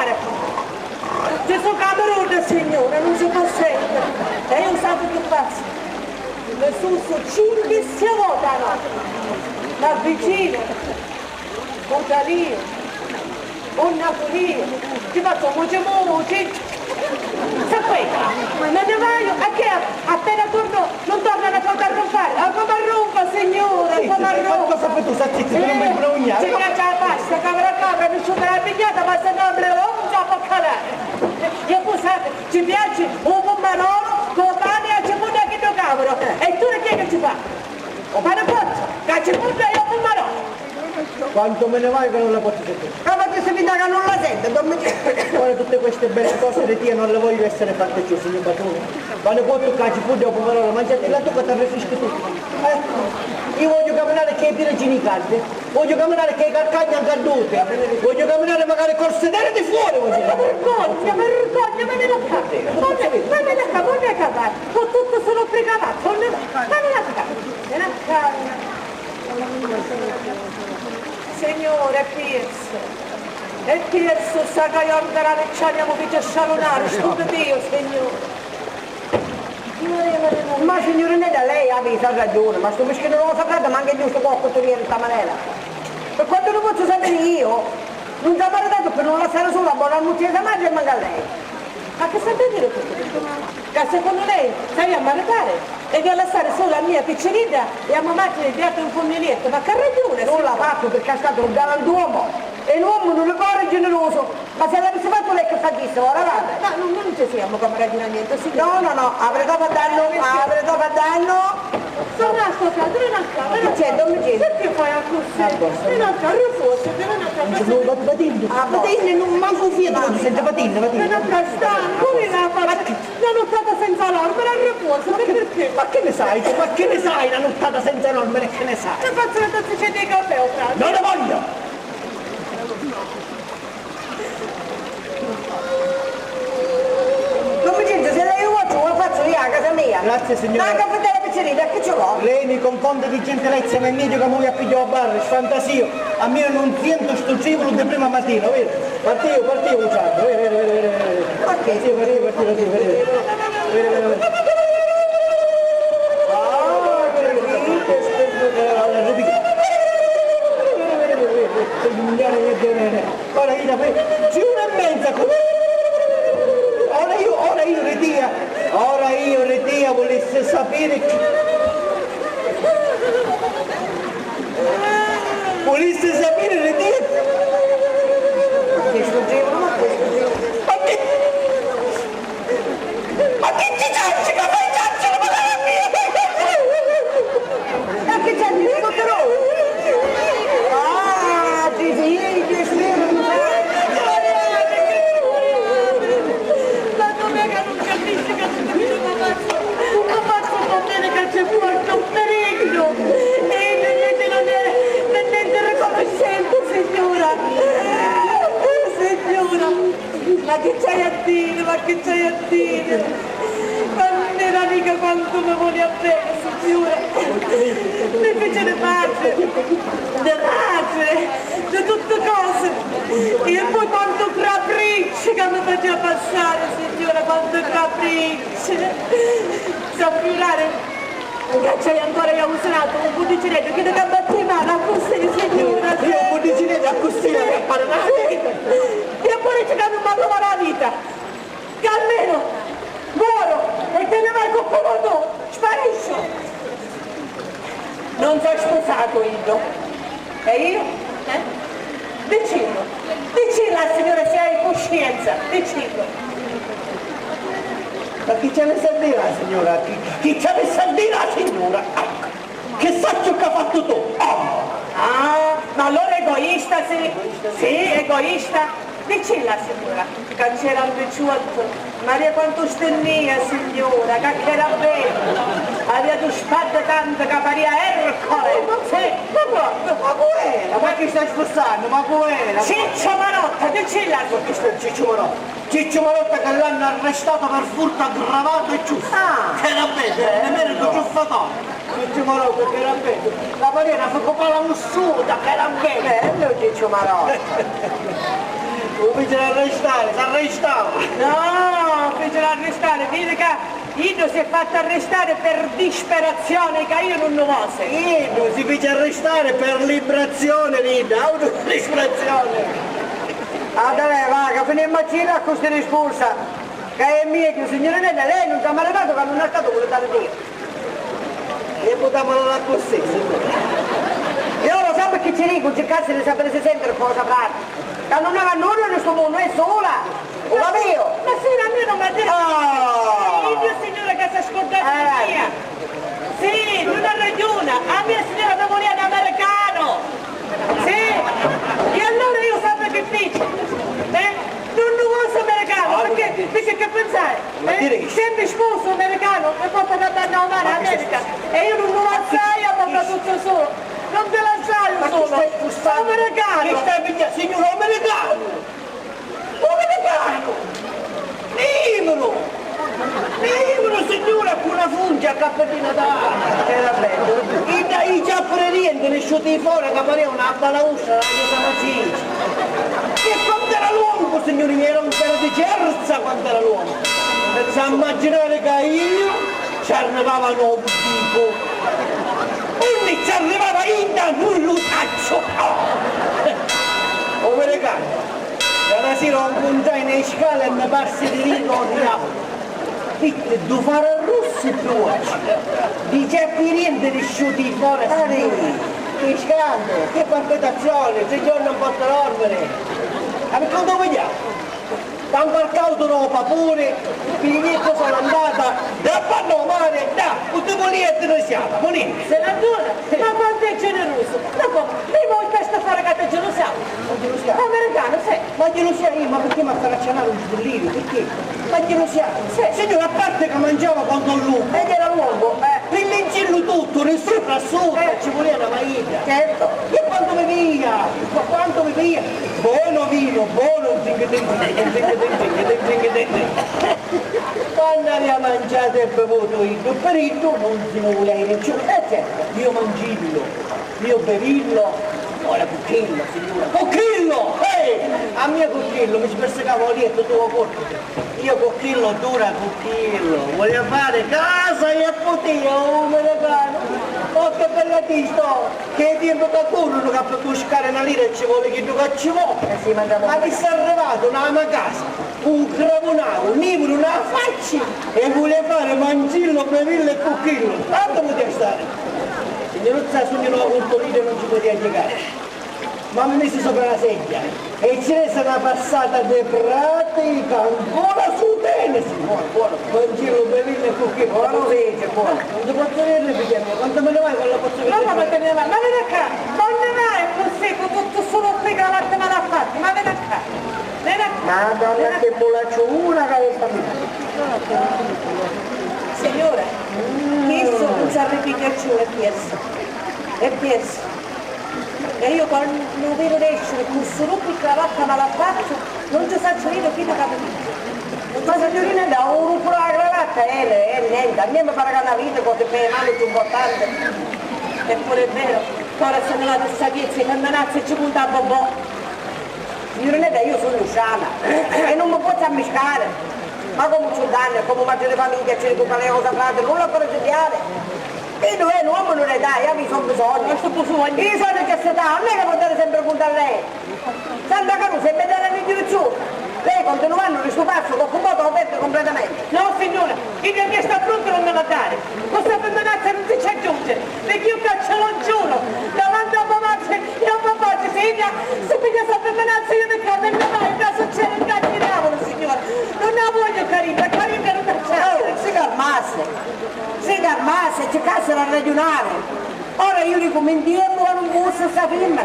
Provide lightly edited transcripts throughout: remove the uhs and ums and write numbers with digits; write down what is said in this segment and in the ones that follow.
fare? Gesù Camerone, signore, non si consente. E io sapevo che faccio. Le susso 5 volte a notte. Ma vicino, un talino, un napolino, ti faccio muci. Sapete, me ne vai, a che appena torno non tornano a fare rompare, a come rompa signore, come rompa. Cosa fai tu, Sacchetti, che non mi imbrognato? Ci piace la pasta, camera, mi sciuga la pigliata, ma se no non già può calare. E poi sapete, ci piace un pomarolo con pane e cipolla che do cavolo. E tu chi è che ci fa? O pane pozzo, che cipolla e un pomarolo. Quanto me ne vai che non la posso sentire? Ma che se mi dà che non la sente, dormi. Ora tutte queste belle cose di Dio non le voglio essere fatte più, signor Batone. Quando può toccare cipolla o pomarolo, mangiate la tocca ti refresca tutto. Io voglio camminare che i piregini caldi, voglio camminare che i carcagni hanno cadute, voglio camminare magari col sedere di fuori, voglio Vergogna, me ne la capire. Ma me ne la capire. Con tutto sono precavato, ma me la capire. Signore Pierce, sa che io andrà a vecchiamo che ci scialonare, scusa Dio, signore. Ma signore Neda, lei aveva ragione, ma sto meschino non lo sapete, ma anche giusto poco ti viene questa maniera. Per quanto lo posso sapere io, non ci ha maritato per non lasciare solo a buona notte madre e manca a lei. Ma che state a dire tutto questo? Che secondo lei stai a maritare e di lasciare solo a mia piccerina e a mamma che gli un foglietto, ma che ragione? Non l'ha fatto perché è stato un galantuomo e l'uomo non è cuore generoso, ma se l'avesse fatto lei che fa chissà, ora vada. Ma non ci siamo come ragionamento, sì. No, avrei dopo a danno. Sono ascoltato, non a capo. Che c'è, non mi chiedi. Perché fai a così? Non a capo, forse, non a capo. Patine, non manco un fiato, non sente patine. Non a capo, stanco, la nottata senza norme, la riposo, perché? Ma che ne sai? Ma che ne sai la nottata senza norme? Che ne sai? Ti faccio una tazzina di caffè, o frate? Non ne voglio! Non mi dice, se lei lo faccio, lo faccio io a casa mia. Grazie signora. Ma la caffè della pizzeria, che ce l'ho? Lei mi confonde di gentilezza, ma è meglio che mi appiglio a barra, sfantasio. A me non sento sto civolo di prima mattina, vero? Partivo, usando, vero. Ma che? Partivo. Ora io Retia volesse sapere che... Volesse sapere Retia... Ma che ci ciacci che fai ciacci la madre mia? Ma che c'è di sotterò? Ah, ti spero. Ma dov'è che non capisci che non capisci come faccio a sapere che c'è fuori un pericolo? E invece non è niente riconoscente, signora. Ma che c'hai a dire? Ma non era mica quanto mi vuole a bene, signora. Mi fece le pace, di tutte cose. E poi quanto capricci che mi faceva passare, signora, quanto capricci. Sa giurare che c'hai ancora io usato un budicineggio che deve battere mano così, signora. Io un budicineggio a costina per parlare. E poi ci danno una nuova vita, che almeno muoro e te ne vai con comodo, sparisci. Non sono sposato io. E io? Dicillo alla signora se hai coscienza, dicillo. Ma chi ci ha messo a dire la signora? Chi ci ha messo a dire la signora? Che sa ciò che ha fatto tu? Ah, ma allora egoista, sì? Sì, egoista. Dici la signora, che c'era un picciotto, Maria quanto stennia signora, che era bello, aveva due spade tante che paria Ercole, sì, Ma poera, ma chi stai spostando? Ma poera! Ciccio Marotta, dici la signora. Che sta Ciccio Marotta? Ciccio Marotta che l'hanno arrestato per furto aggravato e giusto. Che era bello, nemmeno il giuffatore. Ciccio Marotta che era bello. La maniera fu come la mussuta che era bello. Bello Ciccio Marotta. Lo fecero arrestare, si arrestava. No, fecero arrestare, vedi che Ido si è fatto arrestare per disperazione, che io non lo posso. Ido si fece arrestare per liberazione, Ido, autodisperazione. Andare, va, che finimmo a Cina a questa risposta. Che è meglio, signorina, lei non ti ha mai dato che non è stato quello dare Dio. E potevano la così, signore. Io lo so perché ci dico, cercarsi di sapere se sente cosa fare. Che non aveva nulla in questo mondo, è sola. Lo capivo? Ma sì, a me non mi ha detto. Io signora che si è scordata mia. Sì, non ha ragione. A mia signora mi voleva un americano. Sì. E allora io sapevo che dice. Non lo posso americano, perché dice che pensare. Se mi sposo americano mi porta da andare a America. E io non lo lasciai a portare tutto solo. Non te lasciai solo. Americano. Che stai pigliando? Signore americano! Americano! Libero! Libero, signora, con una fungia a cappetina d'ara! Era bello. I giapponesi ne sciuti fuori che pareva una balaustra, la chiesa macicia! E quando era l'uomo, signori miei, era un pelo di cerza quando era l'uomo! E sa immaginare che io ci arrivavano un tipo! Quindi ci arrivava in da nullutaccio! Oh, americano! La sera un puntai nei scale e mi passi di ricordo. Ditte, devo fare il rosso più oggi. Dice a niente di sciuti fuori. Che scandalo, che palpitazione, 3 giorni un po' di dormire. Ma perché dove vediamo? Tanto al caldo no, papure, il biglietto sono andata, da panno mare, da, tutti volete noi siamo, volete. Senatore, ma quanto è generoso! Dopo, prima ho chiesto a fare che gelosia. Americano, sì. Ma gelosia io, ma perché mi ha fatto cenare un sbollino? Perché? Ma gelosia? Sì. Signore, a parte che mangiava quando il lupo. Ed era l'uomo, Per leggerlo tutto, nessuno da sopra, ci voleva una maita. certo. E quando mi via, buono vino, buono, quando aveva mangiato e bevuto il perito, non si voleva dire più. Certo, io mangillo, io bevillo, ora cucchillo, signora, cucchillo! A mio cucchillo mi si persecava lì e tutto corpo. Io cucchillo dura cucchillo, voglio fare casa e potio, me ne fanno. Oh che bella ti sto, che tempo che corrono che per buscare una lira e ci vuole che tu che ci vuole. Ma mi sta arrivato una casa, un cramonato, un libro, una faccia e vuole fare mangillo, bevillo e cucchillo. Tanto poteva stare. Signoruzza, signor Contorino non ci poteva giocare. Ma mi misi sopra la sedia e ci resta una passata di pratica ancora su tenesi. Buono, mangillo, bevillo e cucchillo. Buono dice, buono. Non ti posso dire perché quando me ne vai con la posso vedere? No, ma te ne vai, ma vieni qua, non ne vai così, con tutto solo qui che la latte me l'ha fatta, ma vieni qua, vieni qua. Madonna che bolacciona che è stata. Signora, questo non si arrepicacciò è perso. E io quando non vedo essere con solo qui cravatta ma la faccio, non ti faccio io chi da capo. Ma signorina da un rupo la cravatta è niente, a me mi pare che una vita cose per le mani più importanti. Eppure è vero, ora se ne va di sapienza che manazzi ci punta a bobò. Signorina io sono usciata e non mi posso ammiscare. Ma come c'ho danni, come madre di famiglia, ci ricorda le cose frate, non la per studiare. E dove l'uomo non ne dà, io mi sono bisogno. Io sono che si dà, non è che potete sempre puntare a lei. Santa Caruso, e vedere in direzione. Lei continuando il suo passo con un moto aperto completamente. No signora, il mio sta pronto non me la dare. Questa femminazza non si ci aggiunge, perché io caccio lo giuro, davanti a mamazza e a papà ci segna, se piglia questa femminazza io mi cambio il mio mai, da succede il cacchio diavolo signora. Non la voglio carina non tacciare. Si calmasse, cercassero a ragionare. Ora io dico, mi tempo che non fosse questa femmina,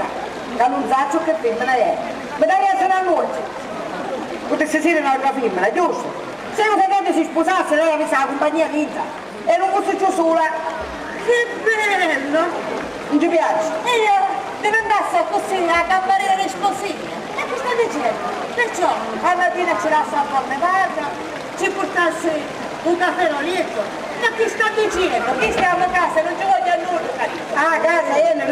che non so che femmina è. Ma deve essere una notte. Potesse essere un'altra femmina, giusto? Se un fratello si sposasse, lei avesse la compagnia vita e non fosse più sola. Che bello! Non ti piace? E io devo andare così a cameriera esplosiva. E che sta dicendo? Perciò alla mattina ci lascia un po' di barra, ci portasse un caffè roletto. Ma che sta dicendo? Qui stiamo a casa, non ci voglio a nulla, carino. Ah, casa, io ne